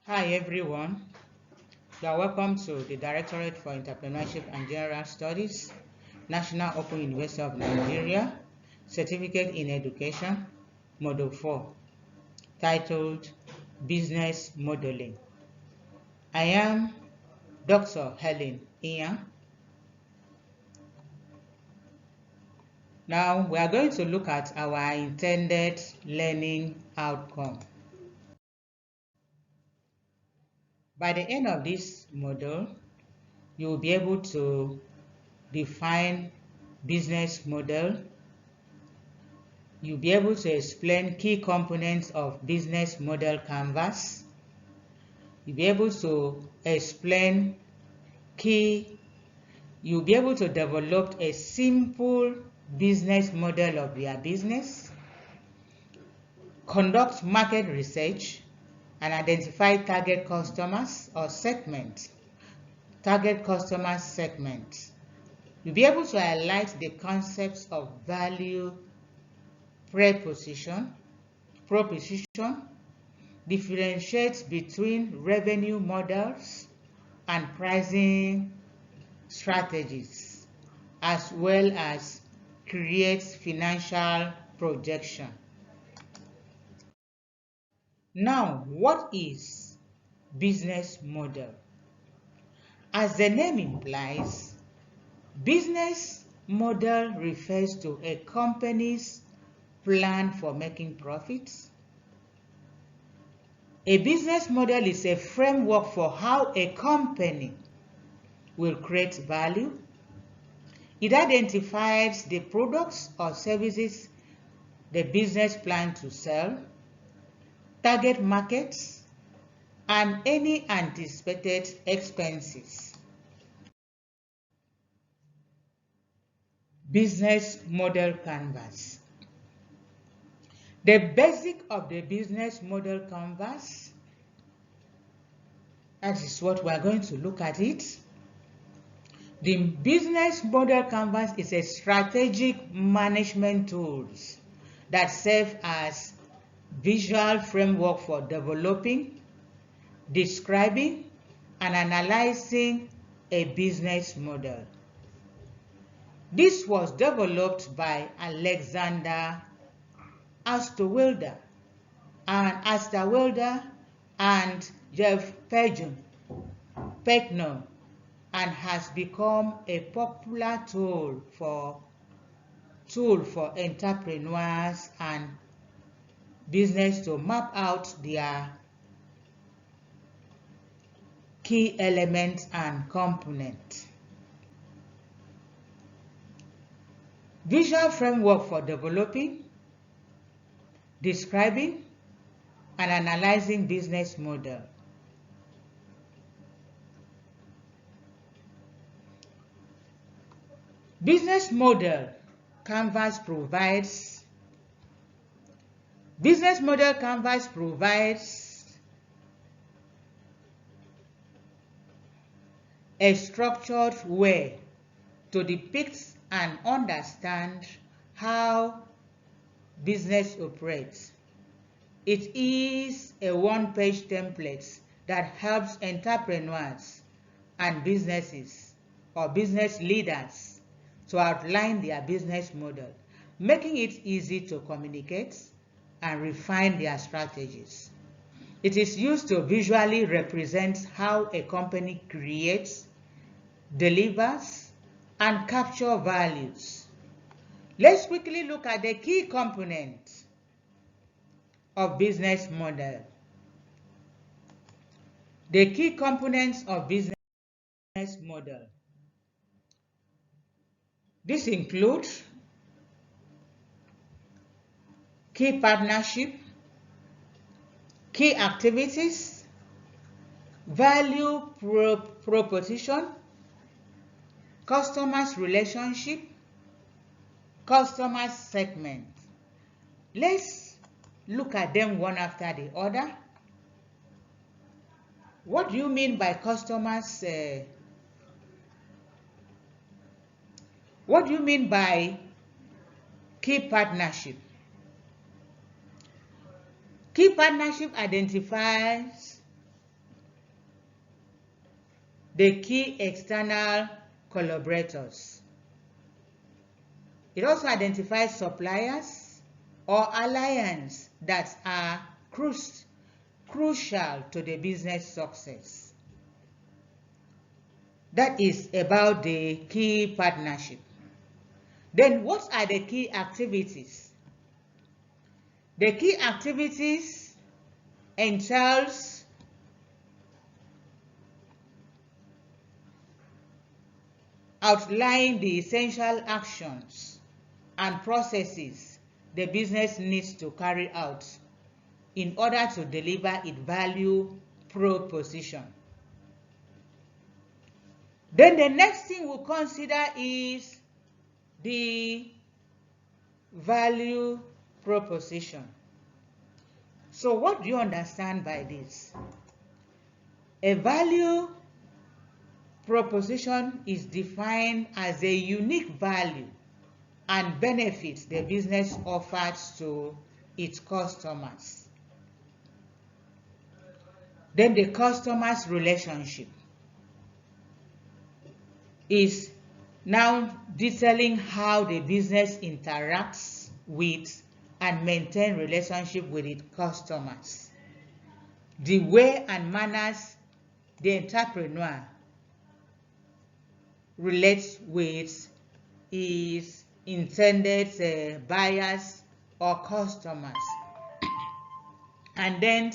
Hi everyone, you are welcome to the Directorate for Entrepreneurship and General Studies, National Open University of Nigeria, Certificate in Education, Module 4, titled Business Modeling. I am Dr. Helen Iyan. Now we are going to look at our intended learning outcome. By the end of this module, you will be able to define business model. You'll be able to explain key components of business model canvas. You'll be able to explain you'll be able to develop a simple business model of your business, conduct market research, and identify target customers or segments. Target customer segments. You'll be able to highlight the concepts of value proposition, differentiates between revenue models and pricing strategies, as well as creates financial projection. Now, what is business model? As the name implies, business model refers to a company's plan for making profits. A business model is a framework for how a company will create value. It identifies the products or services the business plans to sell, target markets, and any anticipated expenses. Business model canvas. The basic of the business model canvas, that is what we are going to look at it. The business model canvas is a strategic management tool that serves as visual framework for developing, describing, and analyzing a business model. This was developed by Alexander Osterwalder and Jeff Pecknow, and has become a popular tool for entrepreneurs and business to map out their key elements and components. Visual framework for developing, describing, and analyzing business model. Business model canvas provides a structured way to depict and understand how business operates. It is a one-page template that helps entrepreneurs and businesses or business leaders to outline their business model, making it easy to communicate and refine their strategies. It is used to visually represent how a company creates, delivers, and captures values. Let's quickly look at the key components of business model. The key components of business model. This includes key partnership, key activities, value proposition, customers relationship, customer segment. Let's look at them one after the other. What do you mean by customers? What do you mean by key partnership? Key partnership identifies the key external collaborators. It also identifies suppliers or alliances that are crucial to the business success. That is about the key partnership. Then what are the key activities? The key activities entails outlining the essential actions and processes the business needs to carry out in order to deliver its value proposition. Then the next thing we'll consider is the value proposition. So what do you understand by this? A value proposition is defined as a unique value and benefits the business offers to its customers. Then the customer's relationship is now detailing how the business interacts with and maintain relationship with its customers. The way and manners the entrepreneur relates with his intended buyers or customers. And then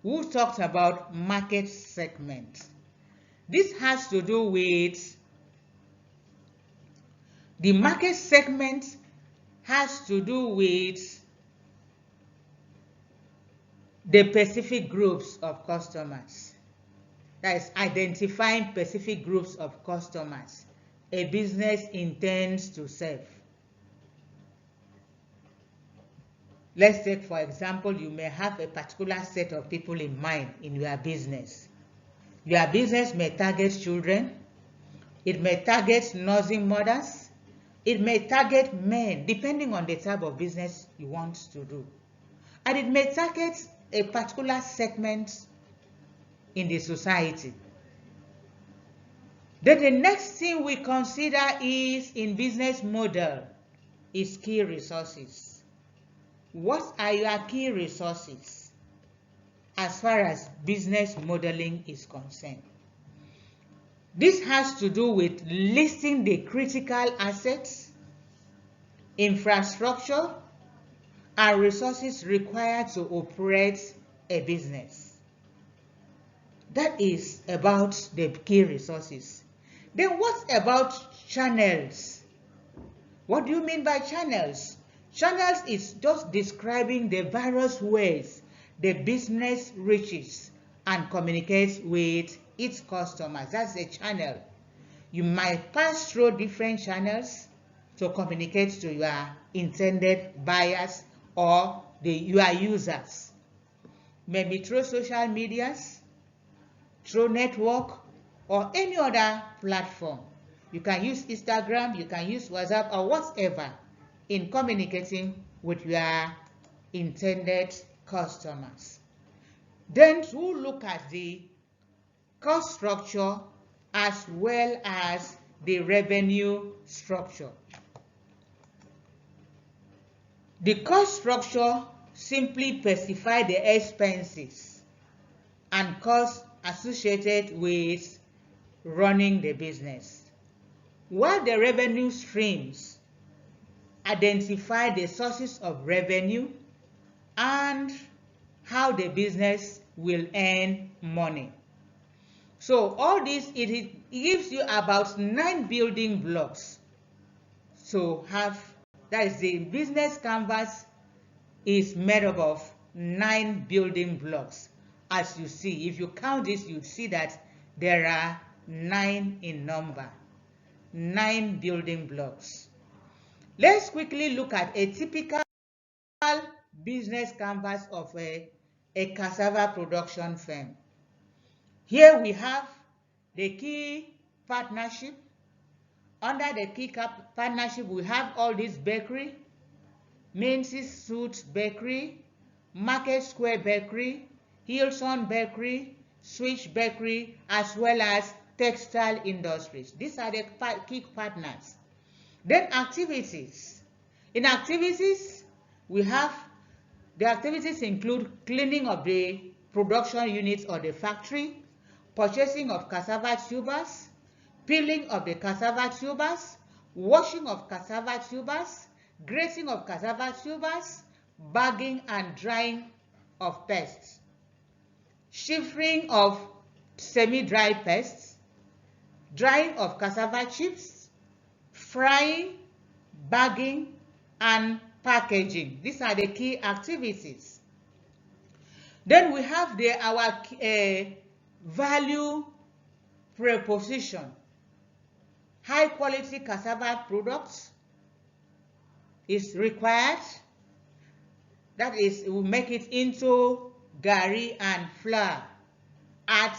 we talked about market segment. This has to do with the market segment has to do with the specific groups of customers. That is identifying specific groups of customers a business intends to serve. Let's take, for example, you may have a particular set of people in mind in your business. Your business may target children, it may target nursing mothers, it may target men, depending on the type of business you want to do. And it may target a particular segment in the society. Then the next thing we consider is in business model is key resources. What are your key resources as far as business modeling is concerned? This has to do with listing the critical assets, infrastructure, and resources required to operate a business. That is about the key resources. Then what about channels? What do you mean by channels? Channels is just describing the various ways the business reaches and communicates with its customers. That's a channel. You might pass through different channels to communicate to your intended buyers or your users. Maybe through social medias, through network, or any other platform. You can use Instagram, you can use WhatsApp, or whatever in communicating with your intended customers. Then we'll look at the cost structure as well as the revenue structure. The cost structure simply specifies the expenses and costs associated with running the business, while the revenue streams identify the sources of revenue and how the business will earn money. So all this, it gives you about 9 building blocks. So that is the business canvas is made up of 9 building blocks. As you see, if you count this, you see that there are 9 in number. 9 building blocks. Let's quickly look at a typical business canvas of a cassava production firm. Here we have the key partnership. Under the key partnership, we have all this bakery, Menzies Suit Bakery, Market Square Bakery, Hillson Bakery, Switch Bakery, as well as textile industries. These are the key partners. Then activities. In activities, we have the activities include cleaning of the production units or the factory, purchasing of cassava tubers, peeling of the cassava tubers, washing of cassava tubers, grating of cassava tubers, bagging and drying of pests, shivering of semi-dry pests, drying of cassava chips, frying, bagging, and packaging. These are the key activities. Then we have our value proposition. High quality cassava products is required. That is, we make it into gari and flour at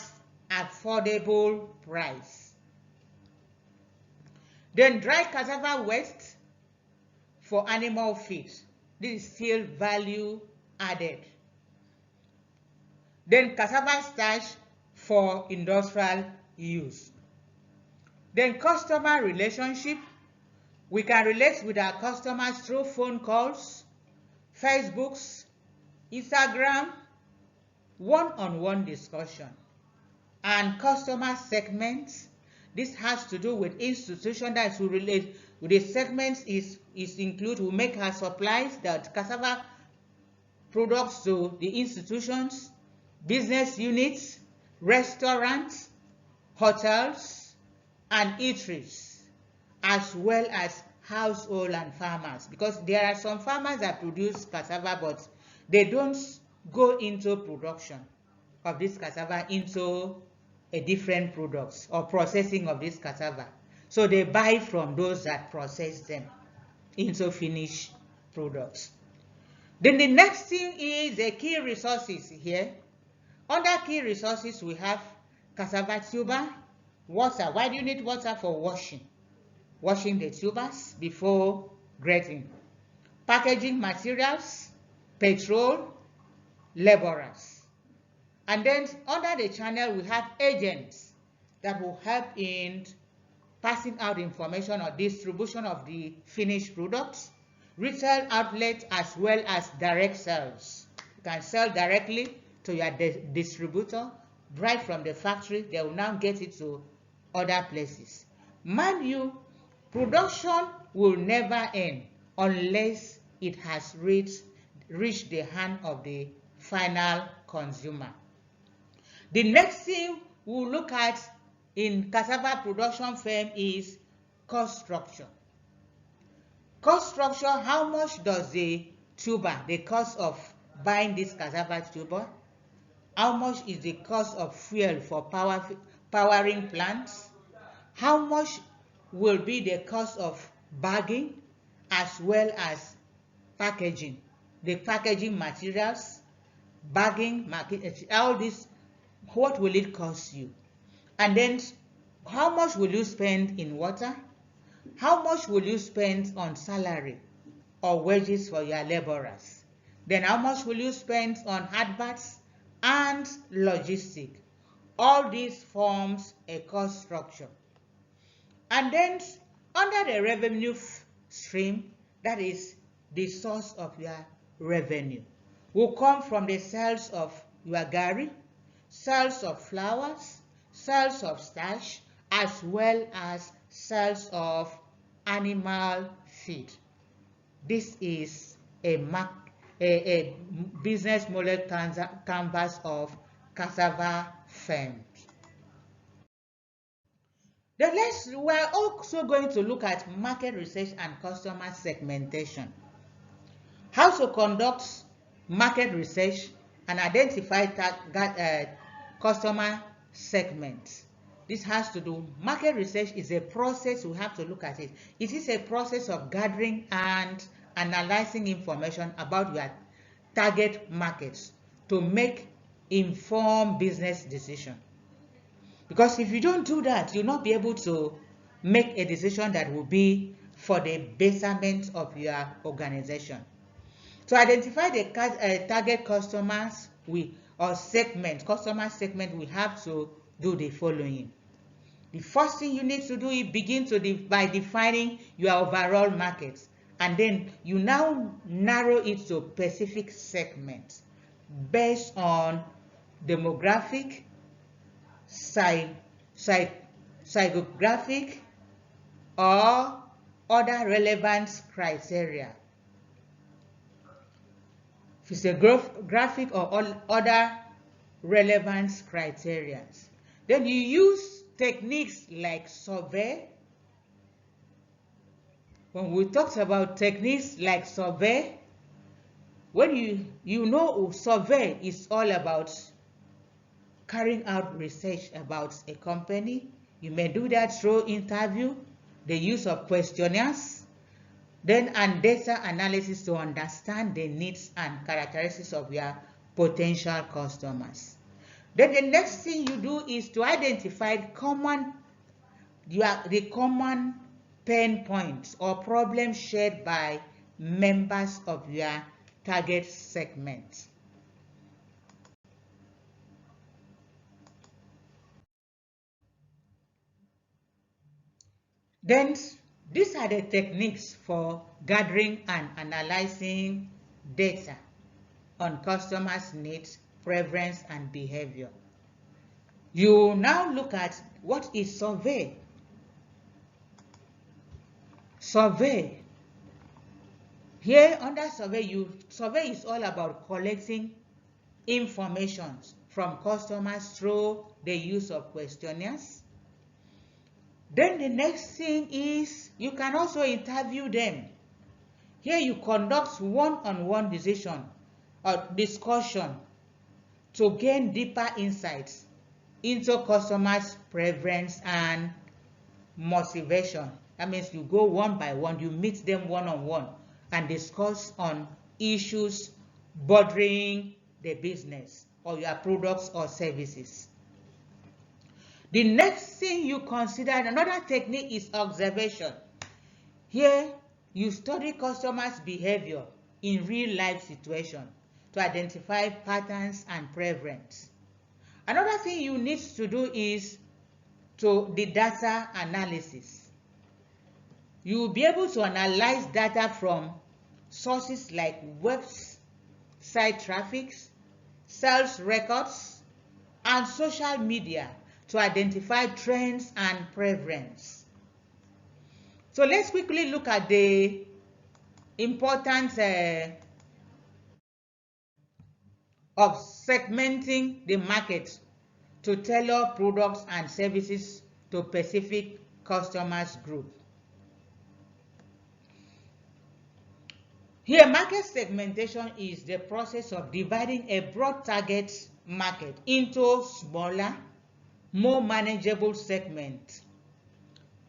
affordable price. Then dry cassava waste for animal feed. This is still value added. Then cassava starch for industrial use. Then customer relationship. We can relate with our customers through phone calls, Facebooks, Instagram, one-on-one discussion. And customer segments. This has to do with institutions that will relate with the segments we make our supplies, that cassava products to the institutions, business units, restaurants, hotels, and eateries, as well as household and farmers, because there are some farmers that produce cassava but they don't go into production of this cassava into a different products or processing of this cassava. So they buy from those that process them into finished products. Then the next thing is the key resources here. Under key resources, we have cassava tuber, water. Why do you need water? For washing? Washing the tubers before grating. Packaging materials, petrol, laborers. And then under the channel, we have agents that will help in passing out information or distribution of the finished products, retail outlets, as well as direct sales. You can sell directly to your distributor, right from the factory. They will now get it to other places. Mind you, production will never end unless it has reached the hand of the final consumer. The next thing we'll look at in cassava production firm is cost structure. Cost structure, how much does the tuber, the cost of buying this cassava tuber? How much is the cost of fuel for powering plants? How much will be the cost of bagging as well as packaging? The packaging materials, bagging, all this, what will it cost you? And then how much will you spend in water? How much will you spend on salary or wages for your laborers? Then how much will you spend on adverts and logistics? All these forms a cost structure. And then under the revenue stream, that is the source of your revenue, will come from the sales of your gari, sales of flowers, sales of starch, as well as sales of animal feed. This is a business model canvas of cassava firms. Then we're also going to look at market research and customer segmentation. How to conduct market research and identify customer segments. This has to do, market research is a process, we have to look at it. It is a process of gathering and analyzing information about your target markets to make informed business decisions. Because if you don't do that, you'll not be able to make a decision that will be for the betterment of your organization. To identify the target customers customer segment, we have to do the following. The first thing you need to do is begin by defining your overall market, and then you now narrow it to specific segments based on demographic, psychographic, or other relevant criteria. Physiographic or other relevant criteria. Then you use techniques like survey. When we talked about techniques like survey, when you know survey is all about carrying out research about a company. You may do that through interview, the use of questionnaires, and data analysis to understand the needs and characteristics of your potential customers. Then the next thing you do is to identify the common pain points or problems shared by members of your target segment. Then these are the techniques for gathering and analyzing data on customers' needs, preference, and behavior. You now look at what is survey. Survey. Here under survey, survey is all about collecting information from customers through the use of questionnaires. Then the next thing is you can also interview them. Here you conduct one-on-one decision or discussion to gain deeper insights into customers' preference and motivation. That means you go one by one, you meet them one-on-one and discuss on issues bothering the business or your products or services. The next thing you consider, another technique, is observation. Here, you study customers' behavior in real-life situations to identify patterns and preference. Another thing you need to do is the data analysis. You will be able to analyze data from sources like website traffic, sales records, and social media to identify trends and preference. So let's quickly look at the importance of segmenting the market to tailor products and services to specific customers group. Here, market segmentation is the process of dividing a broad target market into smaller, more manageable segments.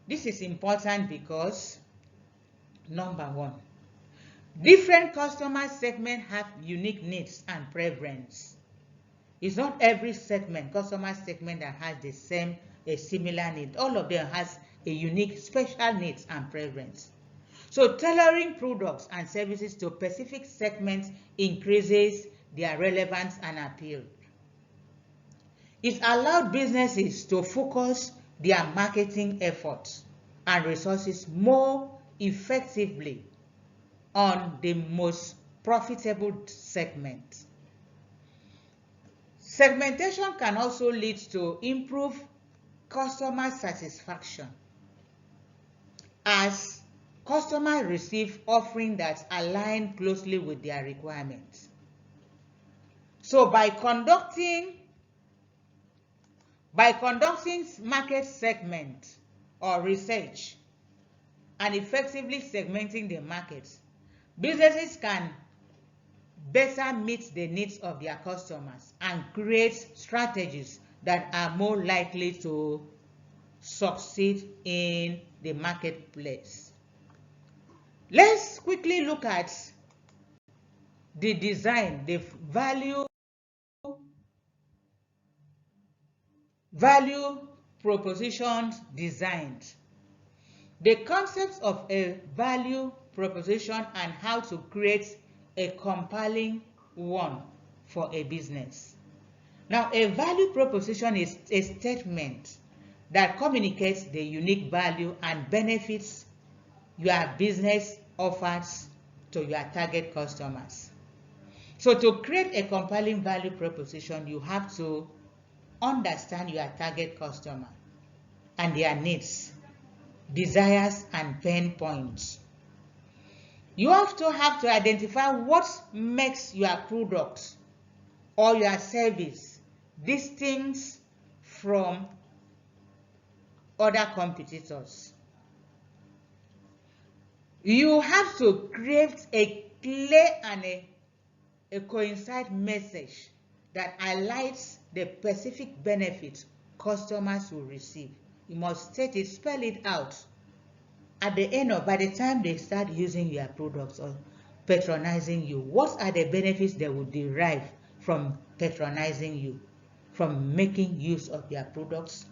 This is important because, number one, different customer segments have unique needs and preference. It's not every customer segment that has a similar need. All of them has a unique special needs and preference. So tailoring products and services to specific segments increases their relevance and appeal. It allowed businesses to focus their marketing efforts and resources more effectively on the most profitable segment. Segmentation can also lead to improved customer satisfaction as customers receive offerings that align closely with their requirements. So by conducting market segment or research and effectively segmenting the market, businesses can better meet the needs of their customers and create strategies that are more likely to succeed in the marketplace. Let's quickly look at the design, the value proposition designed. The concepts of a value proposition and how to create a compelling one for a business. Now, a value proposition is a statement that communicates the unique value and benefits your business offers to your target customers. So to create a compelling value proposition, you have to understand your target customer and their needs, desires, and pain points. You also have to identify what makes your product or your service distinct from other competitors. You have to create a clear and a coincide message that highlights the specific benefits customers will receive. You must state it, spell it out. At the end of, by the time they start using your products or patronizing you, what are the benefits they will derive from patronizing you, from making use of your products,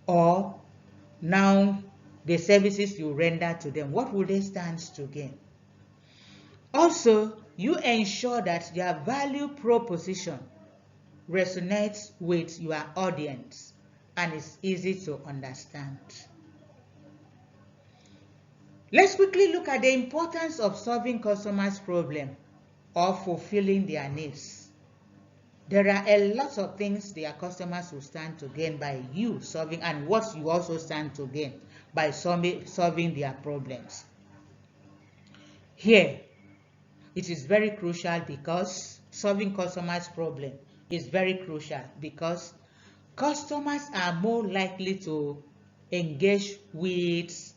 or now the services you render to them, what will they stand to gain? Also, you ensure that your value proposition resonates with your audience and is easy to understand. Let's quickly look at the importance of solving customers' problem or fulfilling their needs. There are a lot of things their customers will stand to gain by you solving, and what you also stand to gain by solving their problems. Here, it is very crucial because solving customers' problem is very crucial because customers are more likely to engage with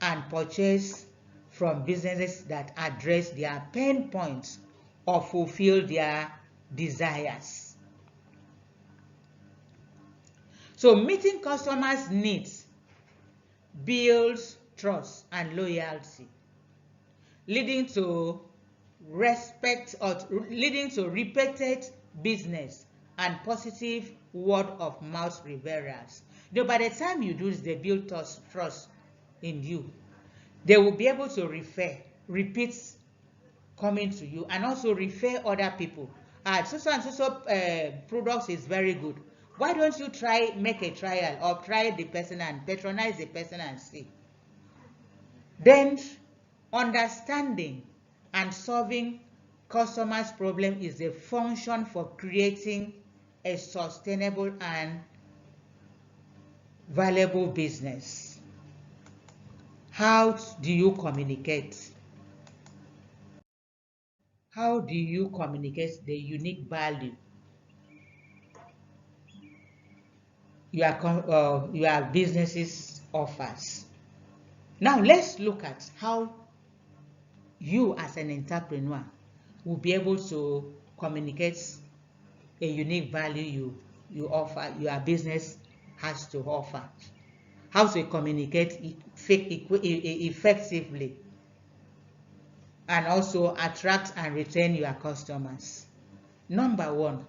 and purchase from businesses that address their pain points or fulfill their desires. So meeting customers' needs builds trust and loyalty, leading to respect or leading to repeated business and positive word of mouth referrals. Though by the time you do this, they build trust in you. They will be able to repeat coming to you, and also refer other people. So and so products is very good. Why don't you make a trial or try the person and patronize the person and see? Then understanding and solving customers' problem is a function for creating a sustainable and valuable business. How do you communicate? How do you communicate the unique value your businesses offers? Now let's look at how you as an entrepreneur will be able to communicate a unique value you offer, your business has to offer. How to communicate effectively and also attract and retain your customers. Number one,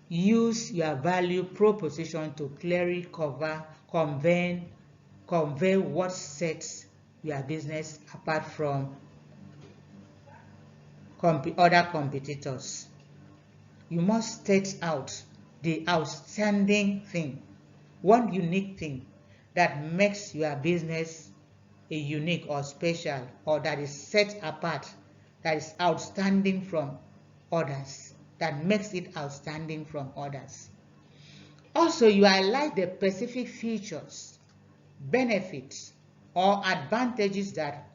use your value proposition to clearly convey what sets your business apart from other competitors. You must state out the outstanding thing, one unique thing that makes your business a unique or special, or that is set apart, that is outstanding from others, that makes it outstanding from others. Also, you highlight the specific features, benefits, or advantages that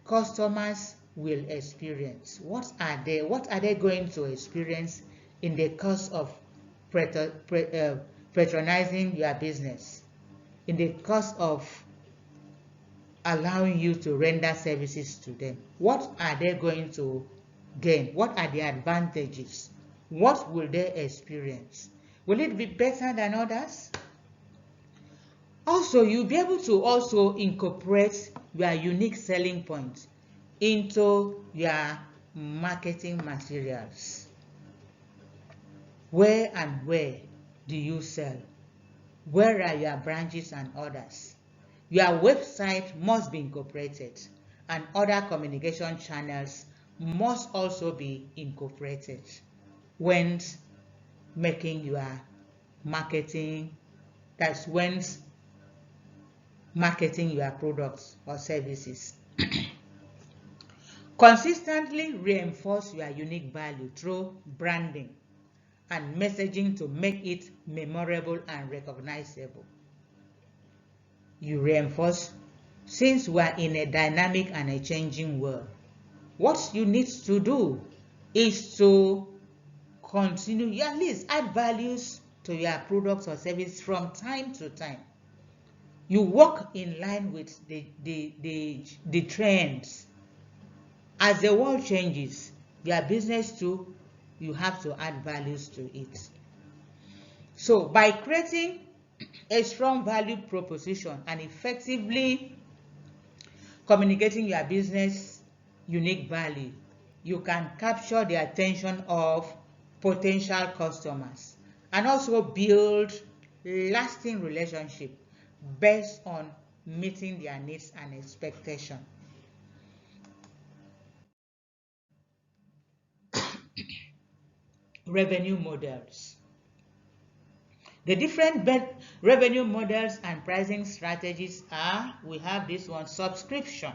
customers will experience. What are they? What are they going to experience in the course of patronizing your business, in the course of allowing you to render services to them? What are they going to gain? What are the advantages? What will they experience? Will it be better than others? Also, you'll be able to also incorporate your unique selling points into your marketing materials. Where and where do you sell? Where are your branches and orders? Your website must be incorporated, and other communication channels must also be incorporated when making your marketing, That's when marketing your products or services. Consistently reinforce your unique value through branding and messaging to make it memorable and recognizable. You reinforce, since we are in a dynamic and a changing world, what you need to do is to continue, at least add values to your products or service from time to time. You work in line with the trends. As the world changes, your business too, you have to add values to it. So by creating a strong value proposition and effectively communicating your business unique value, you can capture the attention of potential customers and also build lasting relationship based on meeting their needs and expectations. Revenue models. The different revenue models and pricing strategies are, we have this one, subscription.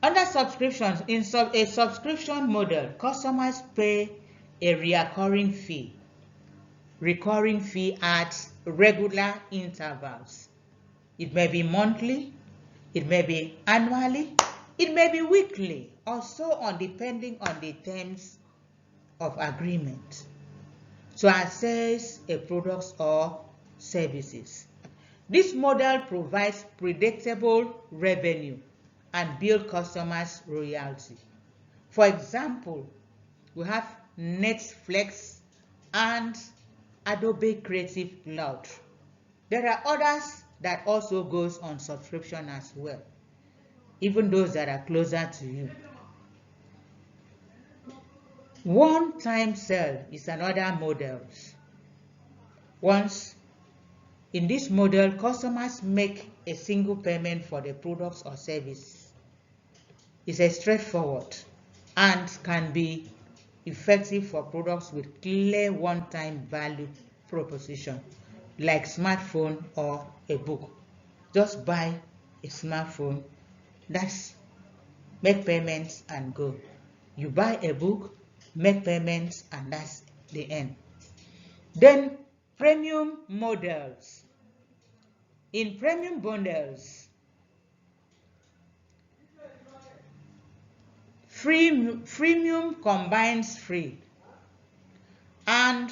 Under subscriptions, in a subscription model, customers pay a recurring fee at regular intervals. It may be monthly, it may be annually, it may be weekly, or so on, depending on the terms of agreement to access a product or services. This model provides predictable revenue and build customers' loyalty. For example, we have Netflix and Adobe Creative Cloud. There are others that also goes on subscription as well, even those that are closer to you. One-time sale is another model. Once in this model, customers make a single payment for the products or service. It's a straightforward and can be effective for products with clear one-time value proposition, like smartphone or a book. Just buy a smartphone, that's make payments and go. You buy a book, make payments, and that's the end. Then premium models. In premium bundles, freemium combines free and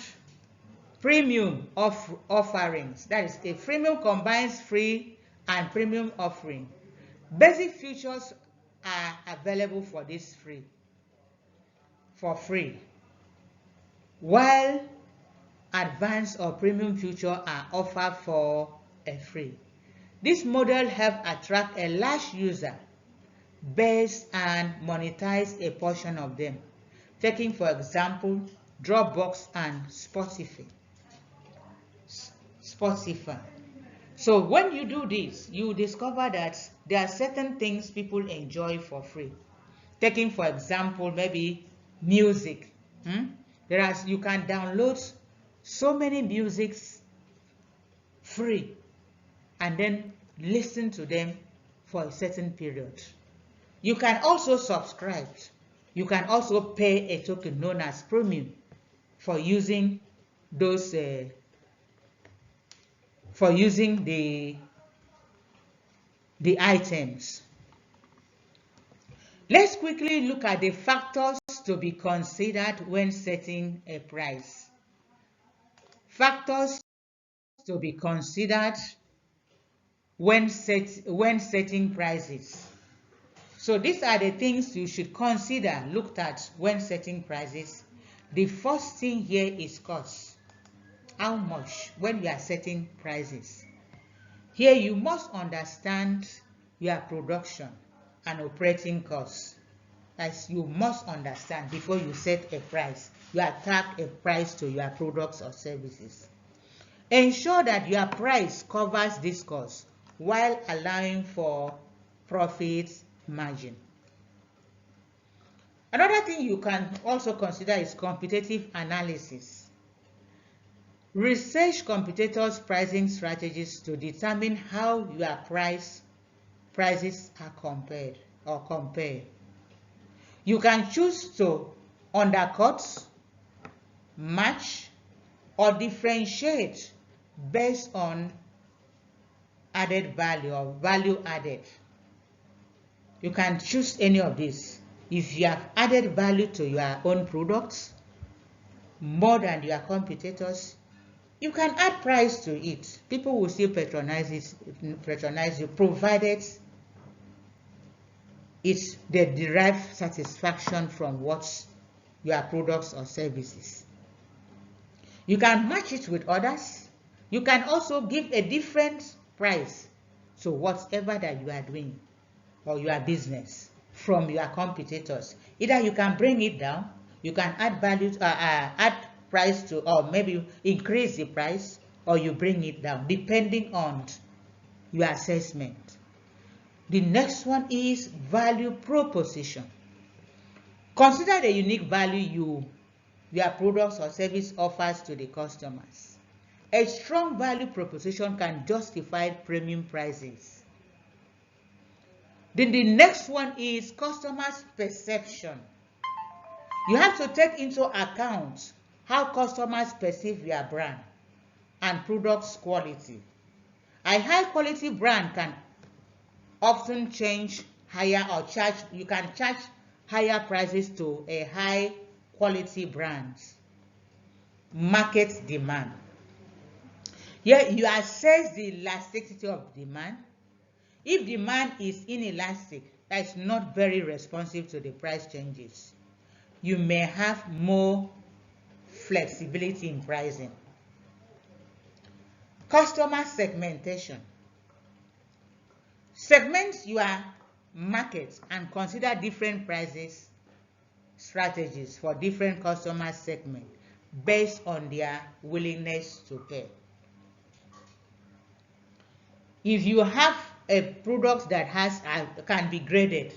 premium offerings. That is, a freemium combines free and premium offering. Basic features are available for this for free, while advanced or premium features are offered for a free. This model helps attract a large user base and monetize a portion of them. Taking for example, Dropbox and Spotify. So when you do this, you discover that there are certain things people enjoy for free. Taking for example, maybe music. You can download so many musics free and then listen to them for a certain period. You can also subscribe. You can also pay a token known as premium for using those the items. Let's quickly look at the factors to be considered when setting a price. Factors to be considered when setting prices. So these are the things you should consider, looked at when setting prices. The first thing here is cost. How much when you are setting prices? Here you must understand your production and operating costs. As you must understand before you set a price. You attach a price to your products or services. Ensure that your price covers this cost while allowing for profit margin. Another thing you can also consider is competitive analysis. Research competitors' pricing strategies to determine how your prices are compared or compare. You can choose to undercut, match, or differentiate based on added value or value added. You can choose any of these. If you have added value to your own products more than your competitors, you can add price to it. People will still patronize you, provided they derive satisfaction from what your products or services. You can match it with others. You can also give a different price to whatever that you are doing or your business from your competitors. Either you can bring it down, you can add value, add price to, or maybe increase the price, or you bring it down depending on your assessment. The next one is value proposition. Consider the unique value your products or service offers to the customers. A strong value proposition can justify premium prices. Then the next one is customers' perception. You have to take into account how customers perceive your brand and product's quality. A high quality brand can often charge higher prices to a high quality brand. Market demand. Here you assess the elasticity of demand. If demand is inelastic, that is not very responsive to the price changes, you may have more flexibility in pricing. Customer segmentation. Segment your market and consider different prices strategies for different customer segments based on their willingness to pay. If you have a product that can be graded,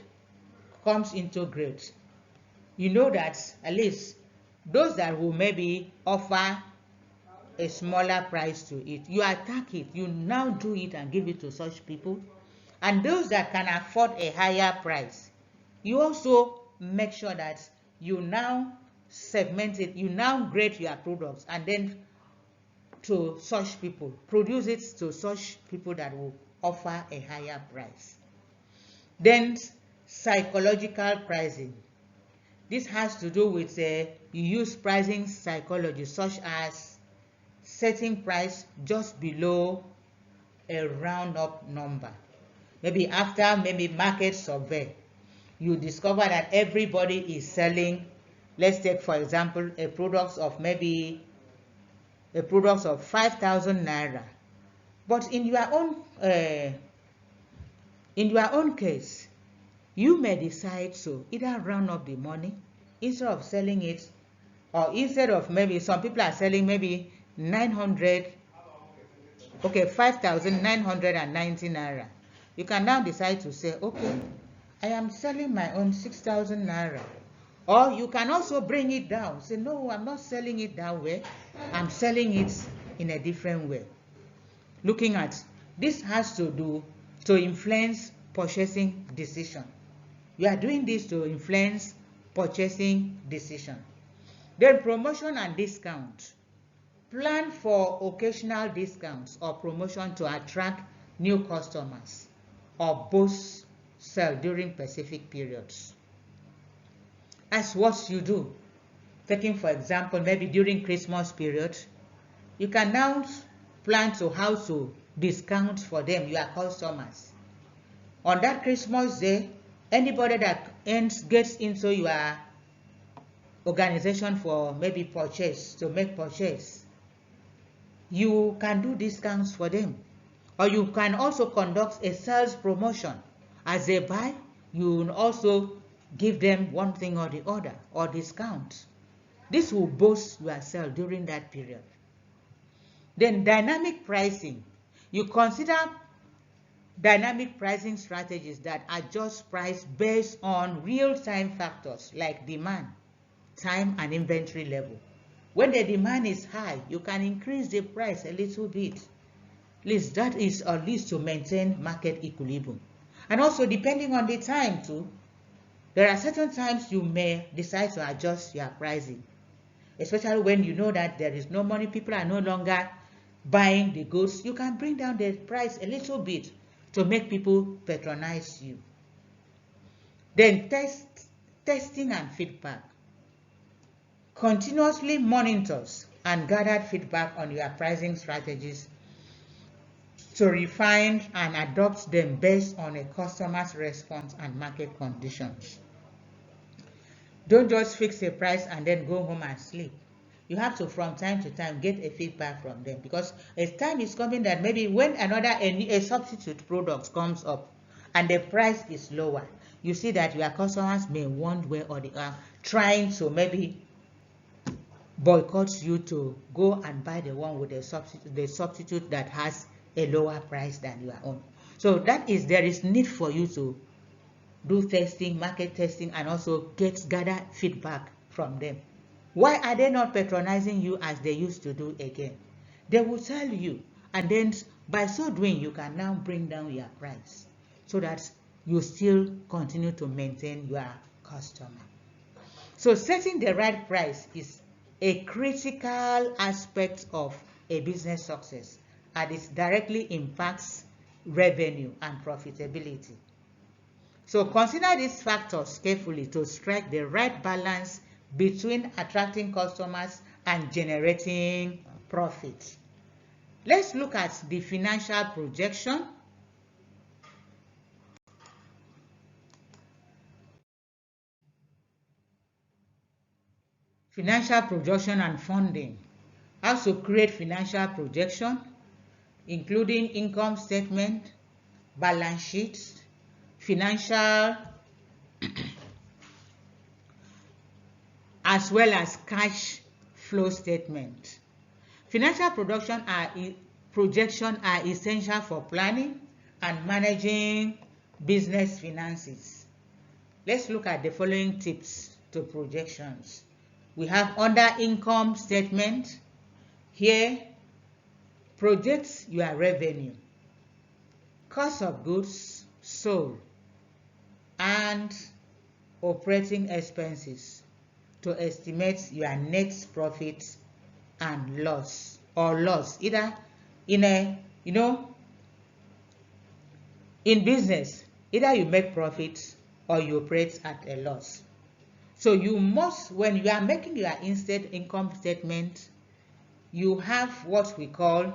comes into grades, you know that at least those that will maybe offer a smaller price to it, you attack it, you now do it and give it to such people. And those that can afford a higher price, you also make sure that you now segment it, you now grade your products and then to such people, produce it to such people that will offer a higher price. Then psychological pricing. This has to do with you use pricing psychology such as setting price just below a round up number. Maybe after market survey, you discover that everybody is selling, let's take for example a product of 5,000 naira, but in your own case, you may decide to either round up the money instead of selling it, or instead of maybe some people are selling maybe 5,990 naira. You can now decide to say, okay, I am selling my own 6,000 naira. Or you can also bring it down. Say, no, I'm not selling it that way. I'm selling it in a different way. Looking at this has to do to influence purchasing decision. You are doing this to influence purchasing decision. Then promotion and discount. Plan for occasional discounts or promotion to attract new customers or boost sales during specific periods. That's what you do. Taking for example, maybe during Christmas period, you can now plan to how to discount for them, your customers. On that Christmas day, anybody that gets into your organization for maybe to make purchase, you can do discounts for them. Or you can also conduct a sales promotion. As they buy, you will also give them one thing or the other, or discount. This will boost your sales during that period. Then dynamic pricing. You consider dynamic pricing strategies that adjust price based on real-time factors like demand, time, and inventory level. When the demand is high, you can increase the price a little bit. At least that is at least to maintain market equilibrium. And also depending on the time too, there are certain times you may decide to adjust your pricing, especially when you know that there is no money, people are no longer buying the goods. You can bring down the price a little bit to make people patronize you. Then testing and feedback. Continuously monitors and gather feedback on your pricing strategies to refine and adopt them based on a customer's response and market conditions. Don't just fix a price and then go home and sleep. You have to, from time to time, get a feedback from them, because a time is coming that maybe when a substitute product comes up and the price is lower, you see that your customers may one way or the other trying to maybe boycott you to go and buy the one with the substitute that has a lower price than your own. So there is need for you to do testing, market testing, and also gather feedback from them. Why are they not patronizing you as they used to do again? They will tell you, and then by so doing, you can now bring down your price so that you still continue to maintain your customer. So setting the right price is a critical aspect of a business success, and it directly impacts revenue and profitability. So consider these factors carefully to strike the right balance between attracting customers and generating profit. Let's look at the financial projection. Financial projection and funding. How to create financial projection, including income statement, balance sheets, financial as well as cash flow statement. Financial projection are essential for planning and managing business finances. Let's look at the following tips to projections. We have under income statement. Here, project your revenue, cost of goods sold, and operating expenses to estimate your net profit and loss, or loss, either in business, either you make profit or you operate at a loss. So you must, when you are making your income statement, you have what we call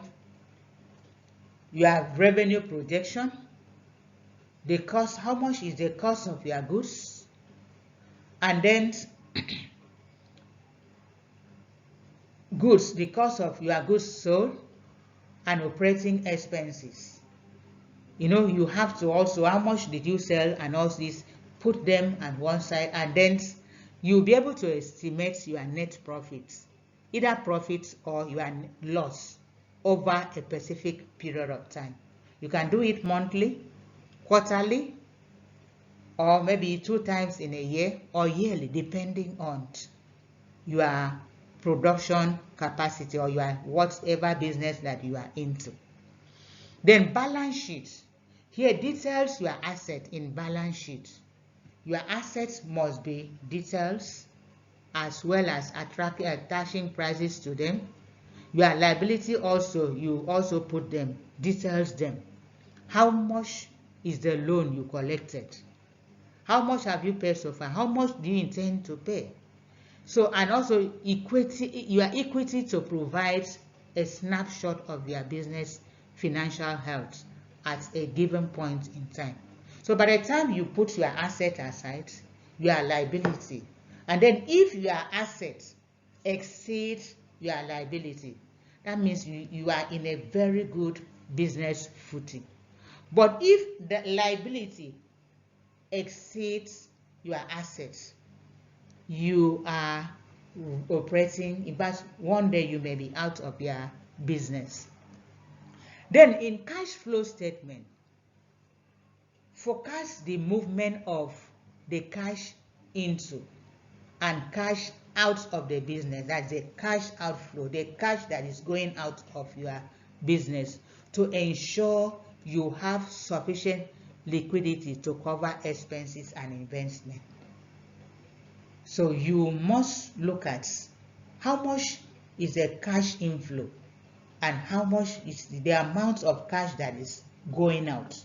your revenue projection, the cost, how much is the cost of your goods, and then goods, the cost of your goods sold, and operating expenses. You have to also, how much did you sell, and all this, put them on one side, and then you'll be able to estimate your net profits, either profits or your loss over a specific period of time. You can do it monthly, quarterly, or maybe 2 times in a year, or yearly, depending on your production capacity or your whatever business that you are into. Then balance sheet. Here details your asset in balance sheet. Your assets must be details as well as attaching prices to them. Your liability also, you also put them, details them. How much is the loan you collected? How much have you paid so far? How much do you intend to pay? So, and also equity, your equity to provide a snapshot of your business financial health at a given point in time. So by the time you put your asset aside, your liability, and then if your assets exceed your liability, that means you are in a very good business footing. But if the liability exceeds your assets, you are operating, in fact, one day you may be out of your business. Then in cash flow statement, forecast the movement of the cash into and cash out of the business. That's the cash outflow, the cash that is going out of your business, to ensure you have sufficient liquidity to cover expenses and investment. So you must look at how much is the cash inflow and how much is the amount of cash that is going out.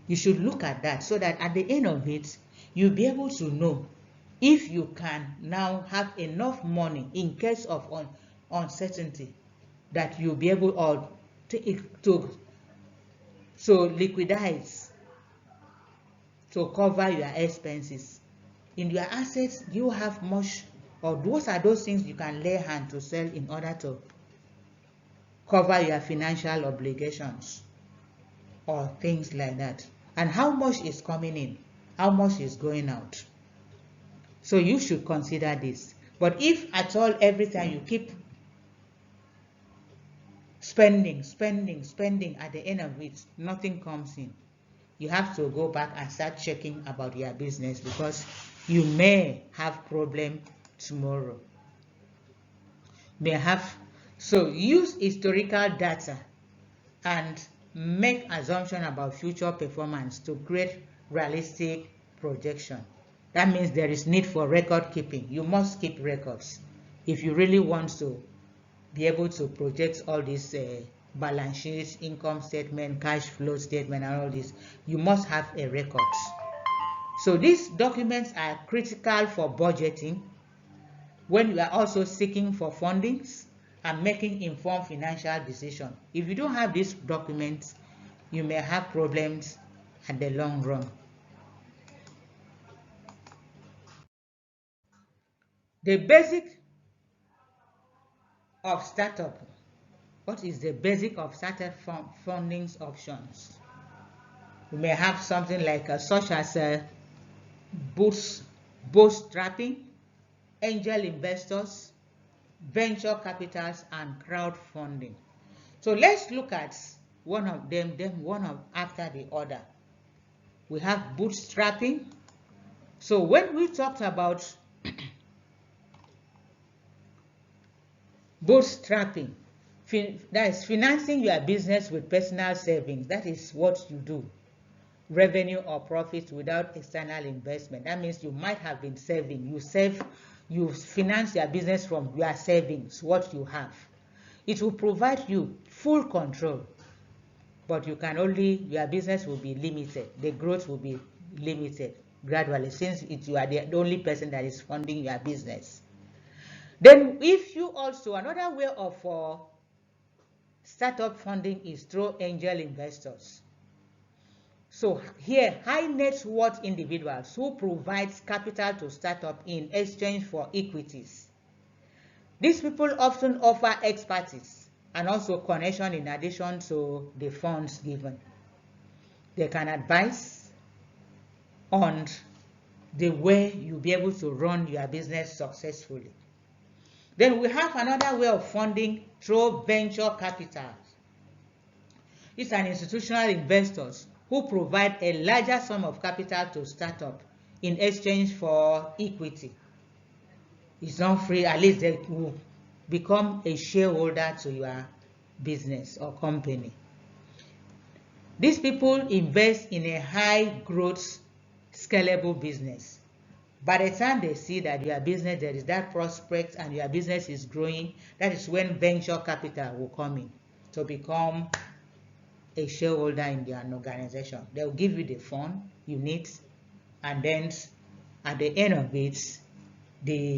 You should look at that so that at the end of it, you'll be able to know if you can now have enough money in case of uncertainty, that you'll be able to liquidize to cover your expenses. In your assets, do you have much, or what are those things you can lay hand to sell in order to cover your financial obligations or things like that? And how much is coming in, how much is going out? So you should consider this. But if at all every time you keep spending, at the end of it, nothing comes in, you have to go back and start checking about your business, because you may have problem tomorrow. So use historical data and make assumption about future performance to create realistic projection. That means there is need for record keeping. You must keep records if you really want to be able to project all these balance sheets, income statement, cash flow statement, and all this. You must have a record. So these documents are critical for budgeting, when you are also seeking for fundings and making informed financial decisions. If you don't have these documents, you may have problems at the long run. The basic of startup. What is the basic of startup funding options? We may have something like such as bootstrapping, angel investors, venture capitals, and crowdfunding. So let's look at one of them, one after the other. We have bootstrapping. So when we talked about bootstrapping, that is financing your business with personal savings. That is what you do. Revenue or profits without external investment. That means you might have been saving. You finance your business from your savings, what you have. It will provide you full control, but your business will be limited. The growth will be limited gradually, since you are the only person that is funding your business. Then if you also, another way of startup funding is through angel investors. So here, high net worth individuals who provides capital to startup in exchange for equities. These people often offer expertise and also connection in addition to the funds given. They can advise on the way you'll be able to run your business successfully. Then we have another way of funding through venture capital. It's an institutional investors who provide a larger sum of capital to startup in exchange for equity. It's not free, at least they will become a shareholder to your business or company. These people invest in a high growth, scalable business. By the time they see that your business, there is that prospect and your business is growing, that is when venture capital will come in to become a shareholder in their organization. They'll give you the fund you need, and then at the end of it,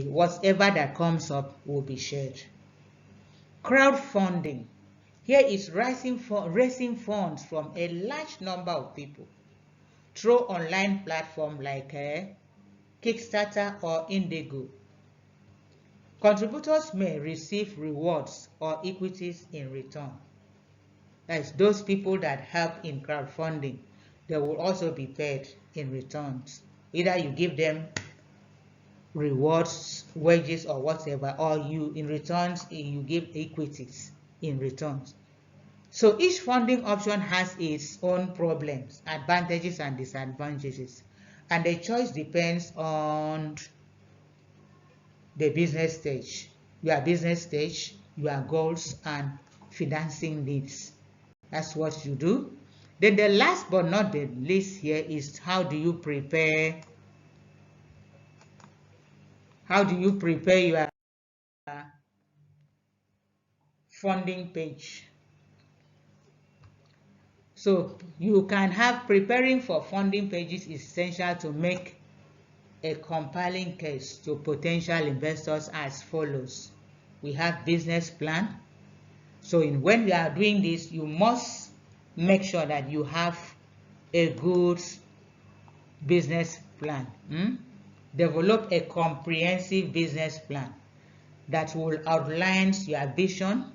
whatever that comes up will be shared. Crowdfunding. Here is raising funds from a large number of people through online platforms like Kickstarter or Indigo. Contributors may receive rewards or equities in return. That is, those people that help in crowdfunding, they will also be paid in returns. Either you give them rewards, wages, or whatever, or you in returns you give equities in returns. So each funding option has its own problems, advantages, and disadvantages, and the choice depends on the business stage, your business stage, your goals and financing needs. That's what you do. Then the last but not the least here is how do you prepare your funding page. So you can have preparing for funding pages is essential to make a compelling case to potential investors as follows. We have business plan. So when you are doing this, you must make sure that you have a good business plan. Develop a comprehensive business plan that will outline your vision,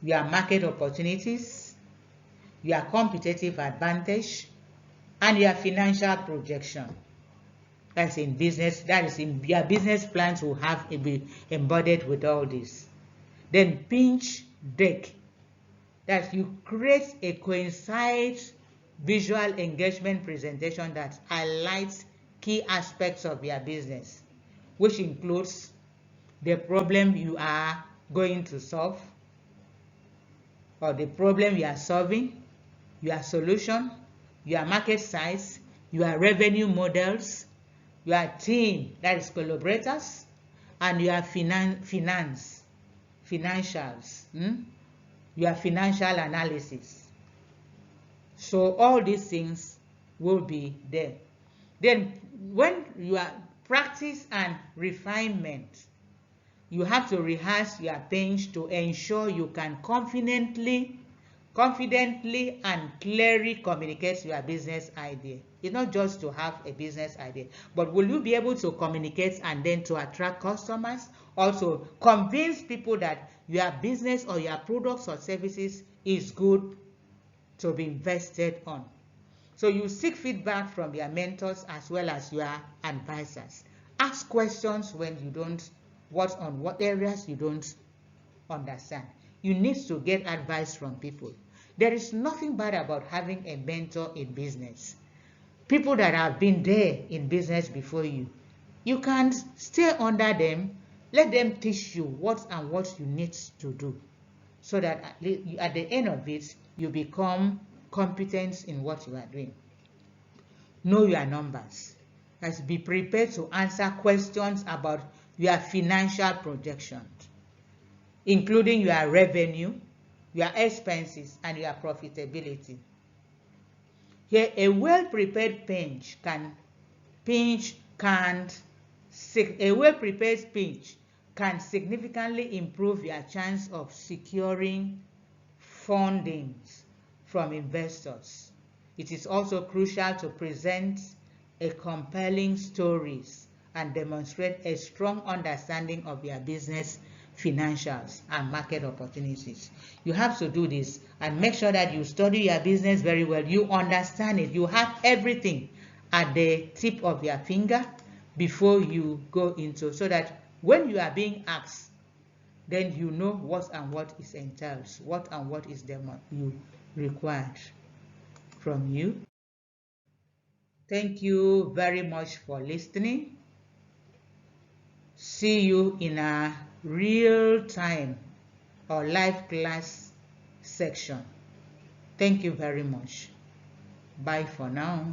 your market opportunities, your competitive advantage, and your financial projection. That's in business. That is in your business plans will have to be embodied with all this. Then pitch deck. That you create a concise visual engagement presentation that highlights key aspects of your business, which includes the problem you are going to solve, or the problem you are solving, your solution, your market size, your revenue models, your team, that is collaborators, and your financials, your financial analysis. So all these things will be there. Then when you are practice and refinement, you have to rehearse your pitch to ensure you can confidently and clearly communicate your business idea. It's not just to have a business idea, but will you be able to communicate and then to attract customers, also convince people that your business or your products or services is good to be invested on. So you seek feedback from your mentors as well as your advisors. Ask questions when you don't, what areas you don't understand. You need to get advice from people. There is nothing bad about having a mentor in business. People that have been there in business before you. You can stay under them, let them teach you what you need to do, so that at the end of it, you become competent in what you are doing. Know your numbers. Be prepared to answer questions about your financial projections, including your revenue, your expenses, and your profitability. Here, a well-prepared pitch can significantly improve your chance of securing funding from investors. It is also crucial to present a compelling stories and demonstrate a strong understanding of your business financials and market opportunities. You have to do this and make sure that you study your business very well. You understand it. You have everything at the tip of your finger before you go into, so that when you are being asked, then you know what is entailed, what is required from you. Thank you very much for listening. See you in a real-time or live class section. Thank you very much. Bye for now.